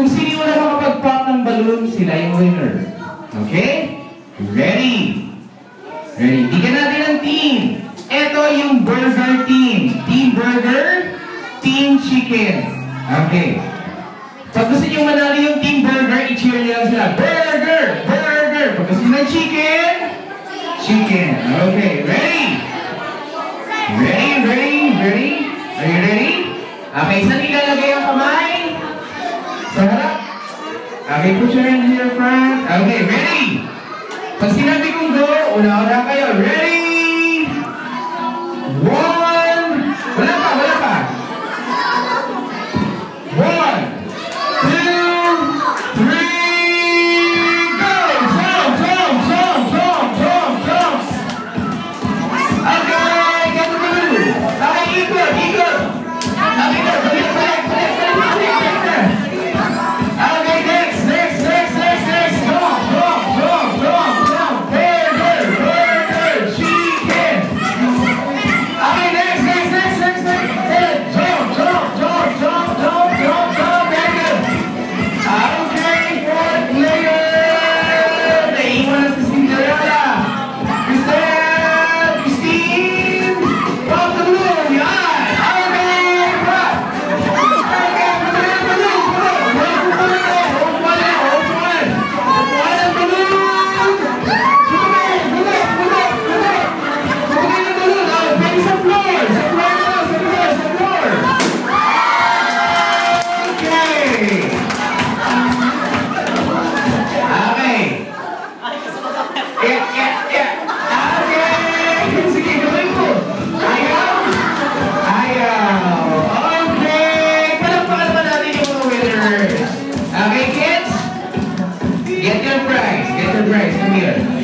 Kung sino yung makapag-pop ng balloon, sila yung winner. Okay? Ready? Ready. Bigyan natin ng team. Ito yung burger team. Team burger, team chicken. Okay. Pag gusto nyo manalo yung team burger, i-cheer nyo lang sila. Burger! Burger! Pag gusto nyo ng chicken, chicken. Okay. Ready? Ready? Ready? Ready? Are you ready? Okay. Saan ilalagay ang kamay? Sa harap? Okay. Put your hand here, front. Okay. Ready? Pag sinabi kong go, una-una kayo. Ready? One. Wala pa, wala pa. One, two, three, go! Jump, jump, jump, jump, jump, jump. Okay, get the balloon. Okay, ikot, ikot. Okay, go, balik. Okay, next. Jump, jump, jump, jump, jump. Burger, chicken. Okay, next. Jump. Very good. Okay, fourth player. Naiwan na si Cinderella. Christine. Pop the balloon. Yan. Okay, pop. Okay, balloon. Open ang balloon. Tumayin ang balloon. Pwede sa floor. Sa floor. Okay. Yeah. Okay. Sige, gawin ko. Ayaw. Okay. Palakpakan naman natin yung mga winners. Okay, kids? Get your prize. Come here.